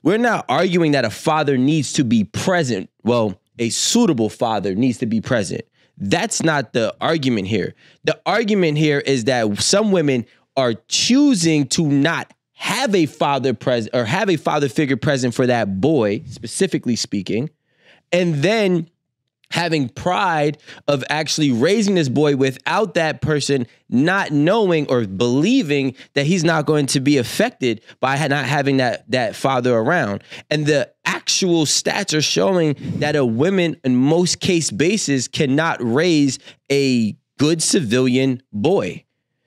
We're not arguing that a father needs to be present. Well, a suitable father needs to be present. That's not the argument here. The argument here is that some women are choosing to not have a father present or have a father figure present for that boy, specifically speaking, and then having pride of actually raising this boy without that person not knowing or believing that he's not going to be affected by not having that father around. And the actual stats are showing that a woman in most case basis cannot raise a good civilian boy.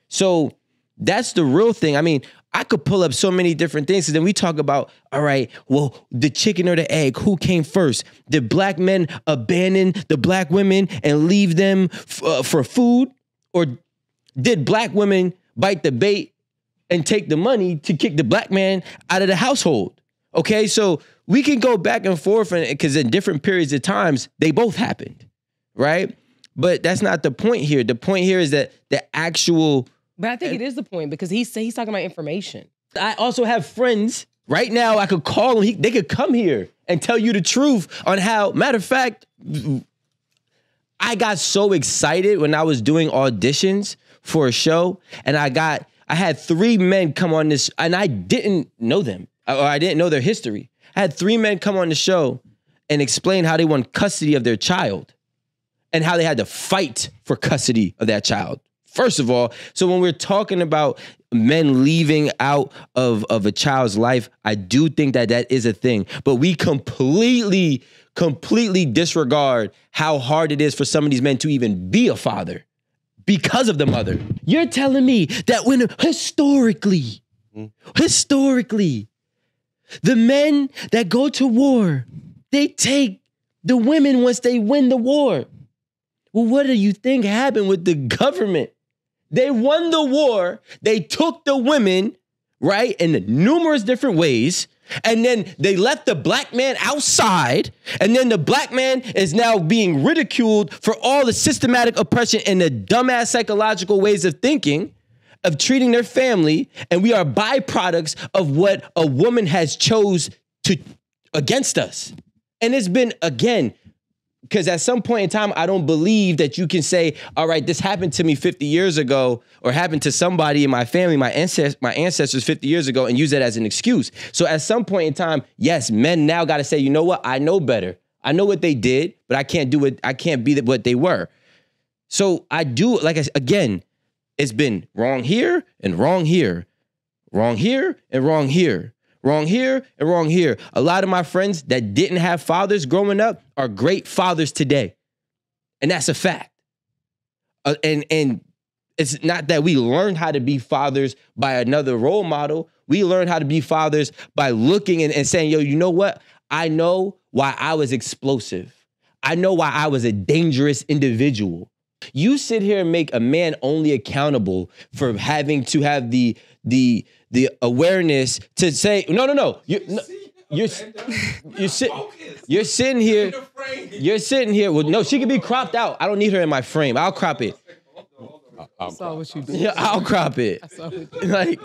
So that's the real thing. I mean, I could pull up so many different things. And then we talk about, all right, well, the chicken or the egg, who came first? Did black men abandon the black women and leave them for food? Or did black women bite the bait and take the money to kick the black man out of the household? Okay, so we can go back and forth because in different periods of times, they both happened, right? But that's not the point here. The point here is that the actual... But I think it is the point because he's talking about information. I also have friends right now. I could call them. They could come here and tell you the truth on how. Matter of fact, I got so excited when I was doing auditions for a show, and I had 3 men come on this, and I didn't know them or I didn't know their history. I had 3 men come on the show and explain how they won custody of their child and how they had to fight for custody of that child. First of all, so when we're talking about men leaving out of a child's life, I do think that is a thing. But we completely disregard how hard it is for some of these men to even be a father because of the mother. You're telling me that when historically, the men that go to war, they take the women once they win the war. Well, what do you think happened with the government? They won the war. They took the women, right, in numerous different ways. And then they left the black man outside. And then the black man is now being ridiculed for all the systematic oppression and the dumbass psychological ways of thinking, of treating their family. And we are byproducts of what a woman has chose against us. And it's been, again, because at some point in time, I don't believe that you can say, all right, this happened to me 50 years ago or happened to somebody in my family, my ancestors 50 years ago, and use that as an excuse. So at some point in time, yes, men now got to say, you know what? I know better. I know what they did, but I can't do it. I can't be what they were. So I do, again, it's been wrong here and wrong here, wrong here and wrong here. Wrong here and wrong here. A lot of my friends that didn't have fathers growing up are great fathers today. And that's a fact. And it's not that we learned how to be fathers by another role model. We learned how to be fathers by looking and saying, yo, you know what? I know why I was explosive. I know why I was a dangerous individual. You sit here and make a man only accountable for having to have the awareness to say, no. You're sitting here. You're sitting here. Well, no, she can be cropped out. I don't need her in my frame. I'll crop it. I saw what you did. Yeah, I'll crop it. I saw what you did.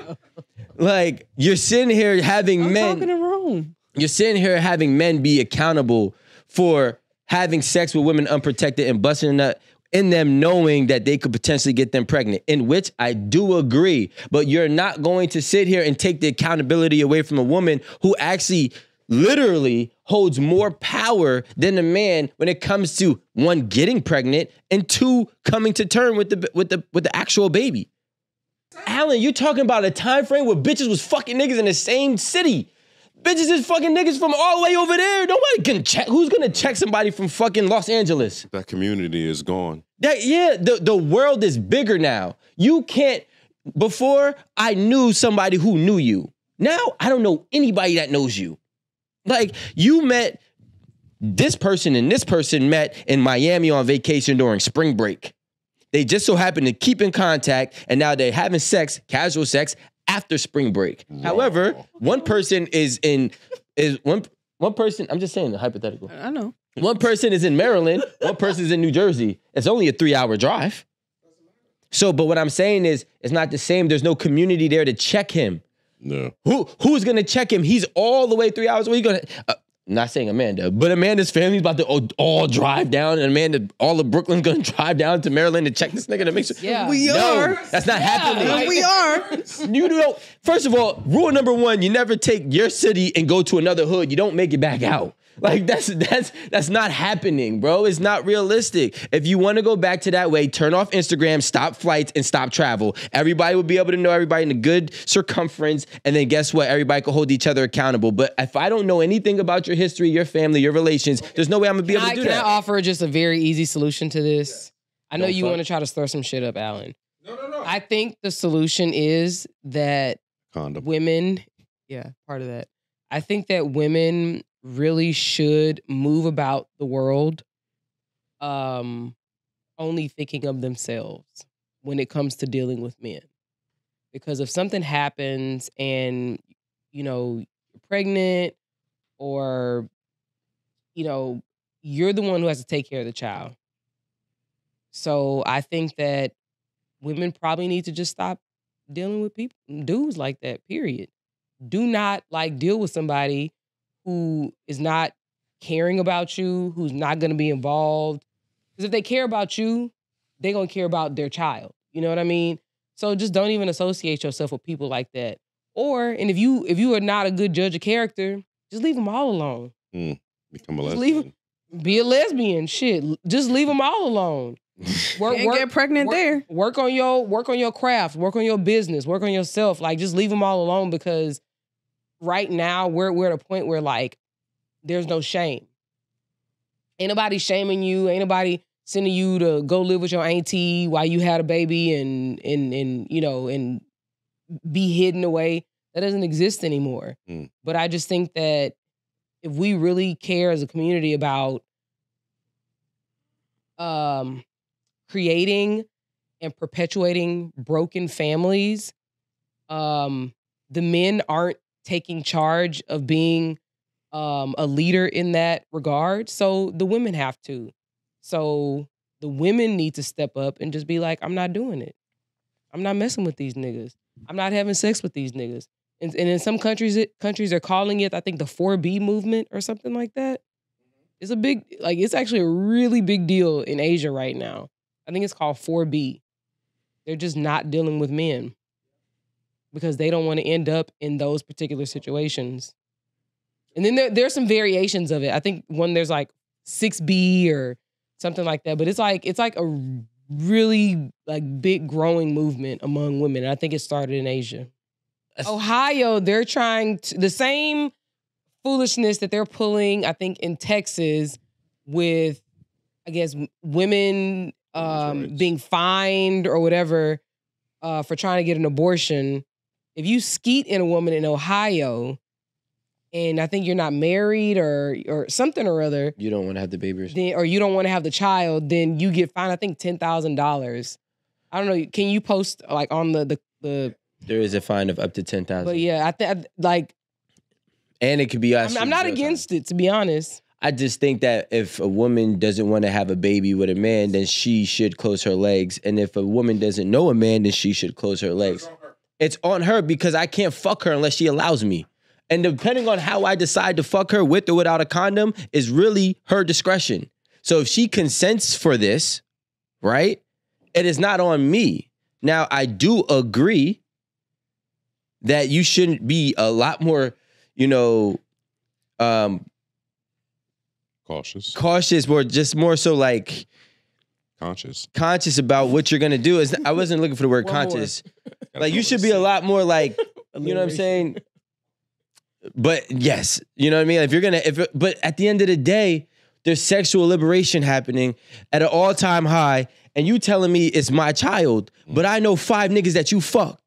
Like you're sitting here having I'm men. talking in room. You're sitting here having men be accountable for having sex with women unprotected and busting a nut in them knowing that they could potentially get them pregnant, in which I do agree. But you're not going to sit here and take the accountability away from a woman who actually literally holds more power than a man when it comes to, 1, getting pregnant, and 2, coming to term with the actual baby. Alan, you're talking about a time frame where bitches was fucking niggas in the same city. Bitches is fucking niggas from all the way over there. Nobody can check. Who's gonna check somebody from fucking Los Angeles? That community is gone. The world is bigger now. You can't, before I knew somebody who knew you. Now I don't know anybody that knows you. Like you met this person and this person met in Miami on vacation during spring break. They just so happen to keep in contact and now they're having sex, casual sex, after spring break. Whoa. However, one person one person, I'm just saying, hypothetical. I know. One person is in Maryland, one person is in New Jersey. It's only a 3-hour drive. So, but what I'm saying is, it's not the same. There's no community there to check him. No. Who's gonna check him? He's all the way 3 hours away. Gonna not saying Amanda, but Amanda's family's about to all drive down, and all of Brooklyn's gonna drive down to Maryland to check this nigga to make sure. Yeah. We are. That's not happening. like- We are. You don't. First of all, rule number one: you never take your city and go to another hood. You don't make it back out. Like that's not happening, bro. It's not realistic. If you want to go back to that way, turn off Instagram, stop flights, and stop travel. Everybody will be able to know everybody in a good circumference, and then guess what? Everybody can hold each other accountable. But if I don't know anything about your history, your family, your relations, there's no way I'm gonna be able to do Can that. I offer just a very easy solution to this? I know Go you for it. want to try to stir some shit up, Alan. No. I think the solution is that Condom. women, part of that. I think that women really should move about the world only thinking of themselves when it comes to dealing with men. Because if something happens and, you're pregnant or, you're the one who has to take care of the child. So I think that women probably need to just stop dealing with dudes like that, period. Do not deal with somebody who is not caring about you, who's not going to be involved. Because if they care about you, they're going to care about their child. You know what I mean? So just don't even associate yourself with people like that. And if you are not a good judge of character, just leave them all alone. Become a Just lesbian. be a lesbian. Shit, just leave them all alone. Can't get pregnant there. Work on your craft. Work on your business. Work on yourself. Just leave them all alone because right now we're at a point where there's no shame. Ain't nobody shaming you. Ain't nobody sending you to go live with your auntie while you had a baby and be hidden away. That doesn't exist anymore. But I just think that if we really care as a community about creating and perpetuating broken families, the men aren't taking charge of being a leader in that regard. So the women have to. So the women need to step up and just be like, I'm not doing it. I'm not messing with these niggas. I'm not having sex with these niggas. And in some countries are calling it, I think, the 4B movement or something like that. It's a big, it's actually a really big deal in Asia right now. I think it's called 4B. They're just not dealing with men because they don't want to end up in those particular situations. And then there's some variations of it. I think there's 6B or something like that. But it's like a really big growing movement among women. And I think it started in Asia. Ohio, they're trying the same foolishness that they're pulling, I think, in Texas with, I guess, women being fined or whatever for trying to get an abortion. If you skeet in a woman in Ohio, and I think you're not married or something or other, You don't want to have the baby. or you don't want to have the child, then you get fined, I think, $10,000. I don't know. Can you post on the There is a fine of up to 10,000. But yeah, I think and it could be us. I'm not against it, to be honest. I just think that if a woman doesn't want to have a baby with a man, then she should close her legs. And if a woman doesn't know a man, then she should close her legs. It's on her because I can't fuck her unless she allows me. And depending on how I decide to fuck her with or without a condom is really her discretion. So if she consents for this, right, it is not on me. Now, I do agree that you shouldn't be a lot more, cautious, or just more so conscious about what you're gonna do. I wasn't looking for the word conscious. You should be a lot more you know what I'm saying? But yes, you know what I mean? But at the end of the day, there's sexual liberation happening at an all-time high, and you telling me it's my child, but I know 5 niggas that you fucked.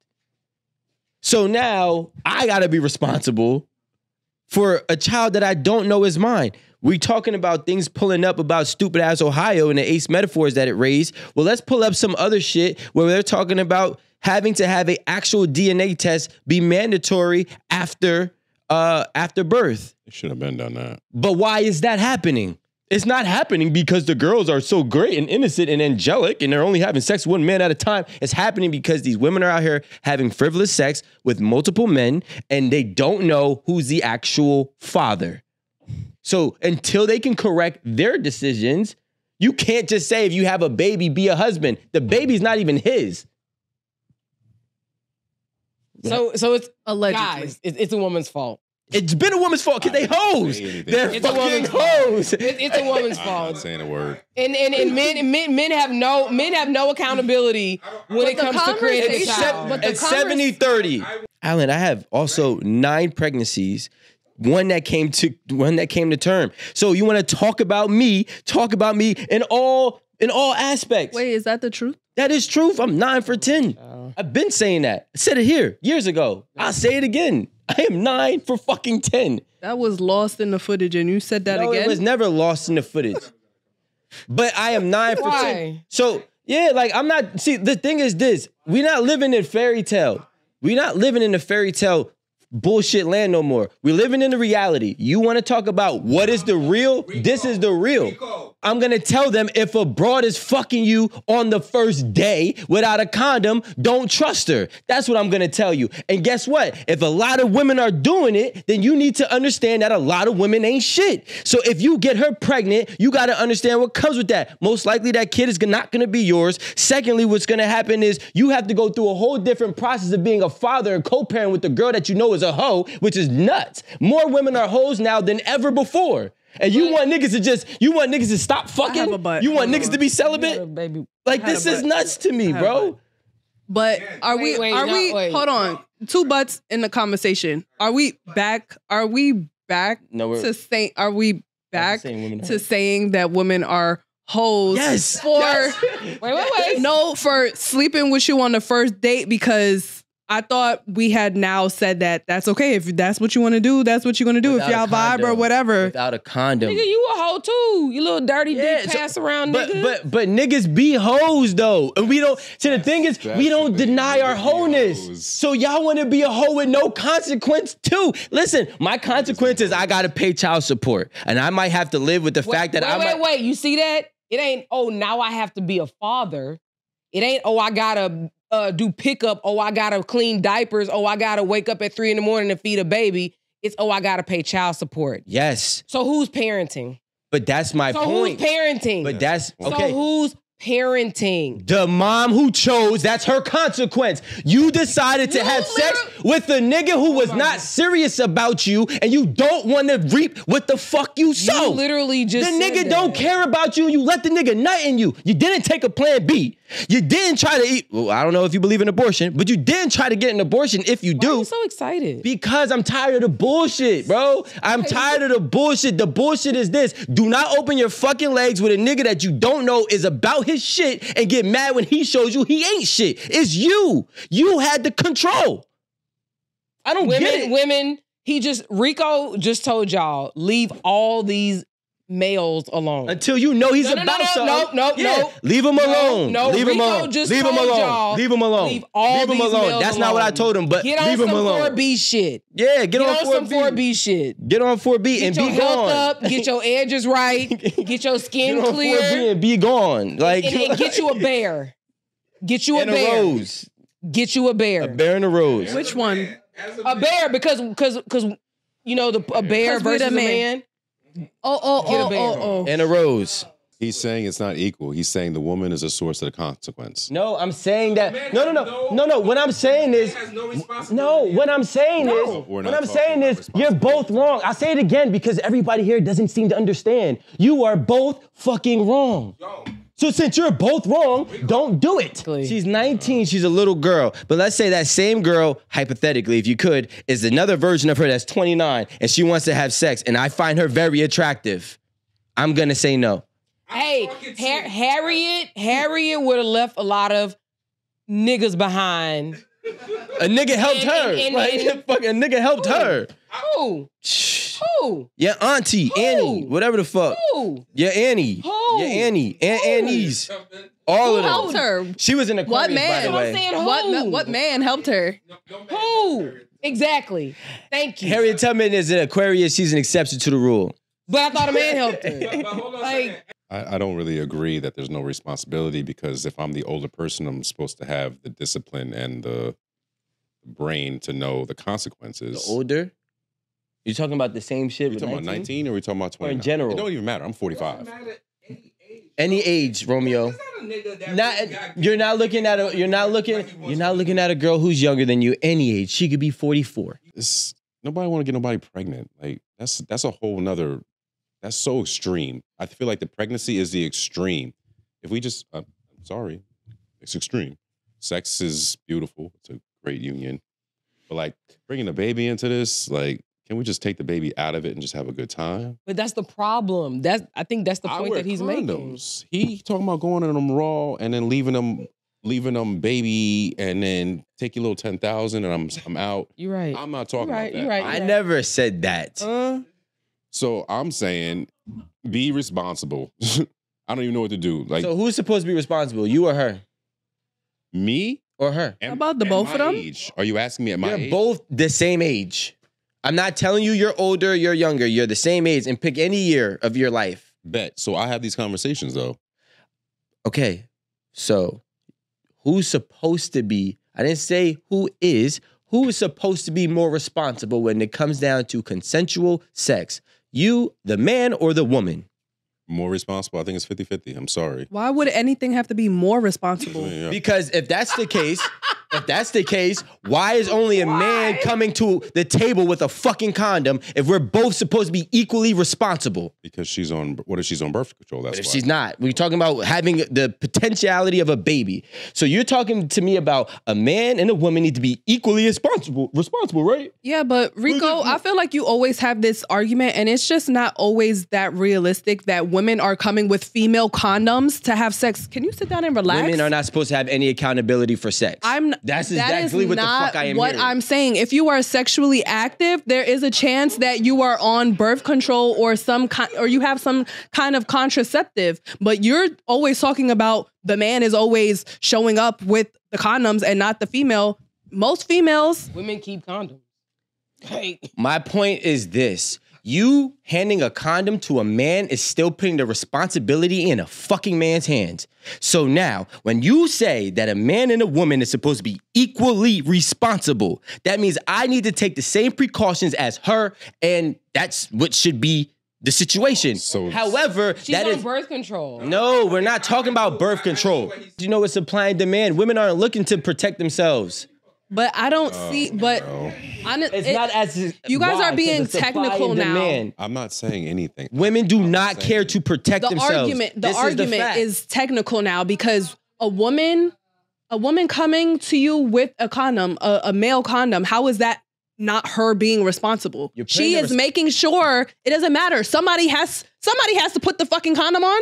So now I gotta be responsible for a child that I don't know is mine. We talking about things pulling up about stupid ass Ohio and the ace metaphors that it raised. Well, let's pull up some other shit where they're talking about having to have an actual DNA test be mandatory after birth. It should have been done that. But why is that happening? It's not happening because the girls are so great and innocent and angelic and they're only having sex with one man at a time. It's happening because these women are out here having frivolous sex with multiple men and they don't know who's the actual father. So until they can correct their decisions, you can't just say if you have a baby, be a husband. The baby's not even his. So it's allegedly. Guys, it's a woman's fault. It's been a woman's fault because they hoes. They're fucking hoes. It's a woman's I'm fault. not saying a word. And men have no accountability when it comes to creating a child. It's 70-30. Alan, I have also 9 pregnancies. One that came to term. So you want to talk about me in all aspects. Wait, is that the truth? That is truth. I'm 9 for 10. I've been saying that. I said it here years ago. I'll say it again. I am 9 for fucking 10. That was lost in the footage, and you said that No, again? it was never lost in the footage. But I am 9 for 10. So, yeah, like I'm not, see, the thing is this. We're not living in fairy tale. We're not living in a fairy tale bullshit land no more. We're living in the reality. You want to talk about what is the real? This is the real. I'm going to tell them if a broad is fucking you on the first day without a condom, don't trust her. That's what I'm going to tell you. And guess what? If a lot of women are doing it, then you need to understand that a lot of women ain't shit. So if you get her pregnant, you got to understand what comes with that. Most likely that kid is not going to be yours. Secondly, what's going to happen is you have to go through a whole different process of being a father and co-parent with the girl that you know is a hoe, which is nuts. More women are hoes now than ever before. And you want niggas to stop fucking? You want niggas to be celibate? Baby. Like, this is nuts to me, bro. But are we, hold on, 2 butts in the conversation. Are we back No, we're to saying, are we back to saying that women are hoes? Yes. Wait. No, for sleeping with you on the first date, because I thought we had now said that that's okay. If that's what you want to do, that's what you're going to do. Without if y'all vibe or whatever. Without a condom. Nigga, you a hoe too. You little dirty dick pass around nigga. But niggas be hoes though. And we don't, see the thing is, we don't deny our wholeness. So y'all want to be a hoe with no consequence too. Listen, my consequence is I got to pay child support. And I might have to live with the fact that Wait, you see that? It ain't, oh, now I have to be a father. It ain't, oh, I gotta do pickup. Oh, I gotta clean diapers. Oh, I gotta wake up at 3 a.m. to feed a baby. It's, oh, I gotta pay child support. Yes. So who's parenting? But that's my point. Who's parenting? But that's, okay. So who's parenting? The mom who chose, that's her consequence. You decided to have sex with a nigga who was not serious about you and you don't want to reap what the fuck you sow. You literally just The nigga don't care about you and you let the nigga nut in you. You didn't take a plan B. You didn't try to eat, well, I don't know if you believe in abortion, but you didn't try to get an abortion if you do. Why are you so excited? Because I'm tired of the bullshit, bro. I'm tired of the bullshit. The bullshit is this. Do not open your fucking legs with a nigga that you don't know is about his shit and get mad when he shows you he ain't shit. It's you. You had the control. I don't get it. Women, Rico just told y'all, leave all these males alone. Until you know he's about something. No. Leave him alone. No, leave him Rico alone. just leave him told alone. y'all, Leave him alone. leave all leave him these alone. males That's not what I told him, but get on leave him some alone. 4B shit. Yeah, get on 4B. 4B shit. Get on 4B and Get your be health gone. up, get your edges right, get your skin Get on clear, 4B and be gone. Like, and get you a bear. Get you a and bear. a rose. Get you a bear. A bear and a rose. Which one? A bear, because you know a bear versus a man. And a rose. He's saying it's not equal. He's saying the woman is a source of the consequence. No, I'm saying that. No. What I'm saying is, you're both wrong. I'll say it again because everybody here doesn't seem to understand. You are both fucking wrong. So since you're both wrong, don't do it. She's 19, she's a little girl. But let's say that same girl, hypothetically, if you could, is another version of her that's 29 and she wants to have sex and I find her very attractive. I'm gonna say no. Hey, Harriet would have left a lot of niggas behind. A nigga helped her. A nigga helped her. Who? Who? Yeah, auntie, Annie, whatever the fuck. Who? Yeah, Annie. Who? Yeah, Annie. Annie's. All of them. Helped her? She was in Aquarius, What man? by the way. I'm saying who? What man helped her? Who? Exactly. Thank you. Harriet Tubman is an Aquarius. She's an exception to the rule. But I thought a man helped her. But hold on a Like- second. I don't really agree that there's no responsibility because if I'm the older person, I'm supposed to have the discipline and the brain to know the The consequences. older? You talking about the same shit? Are we with talking about 19 or are we talking about Or 20? in general? It don't even matter. I'm 45. Doesn't matter any age. Any age, Romeo. It's not a nigga that Not really got you're not looking at a you're not looking at a girl who's younger than you. Any age, she could be 44. Nobody want to get nobody pregnant. Like that's a whole nother. That's so extreme. I feel like the pregnancy is the extreme. If we just, I'm sorry, it's extreme. Sex is beautiful. It's a great union, but like bringing a baby into this, like, can we just take the baby out of it and just have a good time? But that's the problem. I think that's the I point wear that he's condoms. He talking about going in them raw and then leaving them baby and then take your little 10,000 and I'm out. You're right. I'm not talking You're right, about that. you're right. I never said that. So I'm saying, be responsible. I don't even know what to do. Like So who's supposed to be responsible? You or her? me Or her? Am- about the at both my of them? age? Are you asking me at my You're age? both the same age. I'm not telling you you're older, you're younger. You're the same age and pick any year of your life. Bet. So I have these conversations though. Okay. So who's supposed to be, I didn't say who is supposed to be more responsible when it comes down to consensual sex? You, the man, or the woman? More responsible. I think it's 50-50. I'm sorry. Why would anything have to be more responsible? Yeah. Because if that's the case, why is only a man coming to the table with a fucking condom if we're both supposed to be equally responsible? Because she's on birth control. That's But if why. she's not, we're talking about having the potentiality of a baby. So you're talking to me about a man and a woman need to be equally responsible, right? Yeah, but Rico, I feel like you always have this argument, and it's just not always that realistic that women are coming with female condoms to have sex. Can you sit down and relax? Women are not supposed to have any accountability for sex. That's exactly what the fuck I am what hearing. I'm saying. If you are sexually active, there is a chance that you are on birth control or or you have some kind of contraceptive. But you're always talking about the man is always showing up with the condoms and not the female. Most females. Women keep condoms. Like, My point is this. You handing a condom to a man is still putting the responsibility in a fucking man's hands. So now, when you say that a man and a woman is supposed to be equally responsible, that means I need to take the same precautions as her, and that's what should be the situation. So- However, she's that on is... birth control. No, we're not talking about birth control. You know, it's supply and demand. Women aren't looking to protect themselves. But I don't see. But It's not as you guys why? are being 'Cause of supply technical and now. demand. I'm not saying anything. Women do not care to protect The themselves. argument. The This argument fact. is technical now because a woman coming to you with a condom, a male condom. How is that not her being responsible? You're putting She the is making sure it doesn't matter. Somebody has to put the fucking condom on.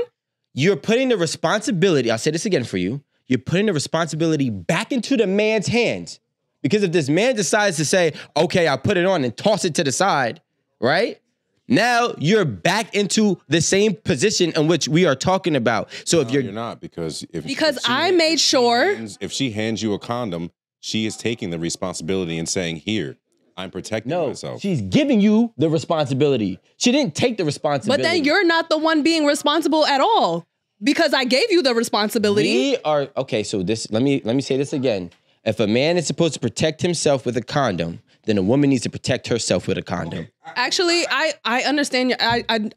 You're putting the responsibility, I'll say this again for you, you're putting the responsibility back into the man's hands. Because if this man decides to say, okay, I'll put it on and toss it to the side, right? Now you're back into the same position in which we are talking about. So if You're not because if I made sure. if she hands you a condom, she is taking the responsibility and saying, "Here, I'm protecting no, myself." she's giving you the responsibility. She didn't take the responsibility. But then you're not the one being responsible at all because I gave you the responsibility. We are okay. So this, let me say this again. If a man is supposed to protect himself with a condom, then a woman needs to protect herself with a condom. Actually, I understand.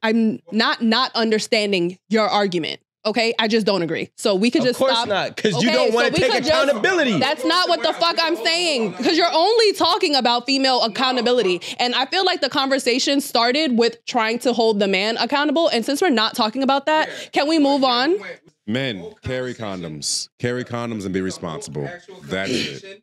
I'm not understanding your argument. Okay, I just don't agree. So we could just Of course stop. not, because you don't want to we take could accountability. That's not what the fuck I'm saying. Because you're only talking about female accountability, and I feel like the conversation started with trying to hold the man accountable. And since we're not talking about that, can we move on? Men carry condoms and be responsible. That's it.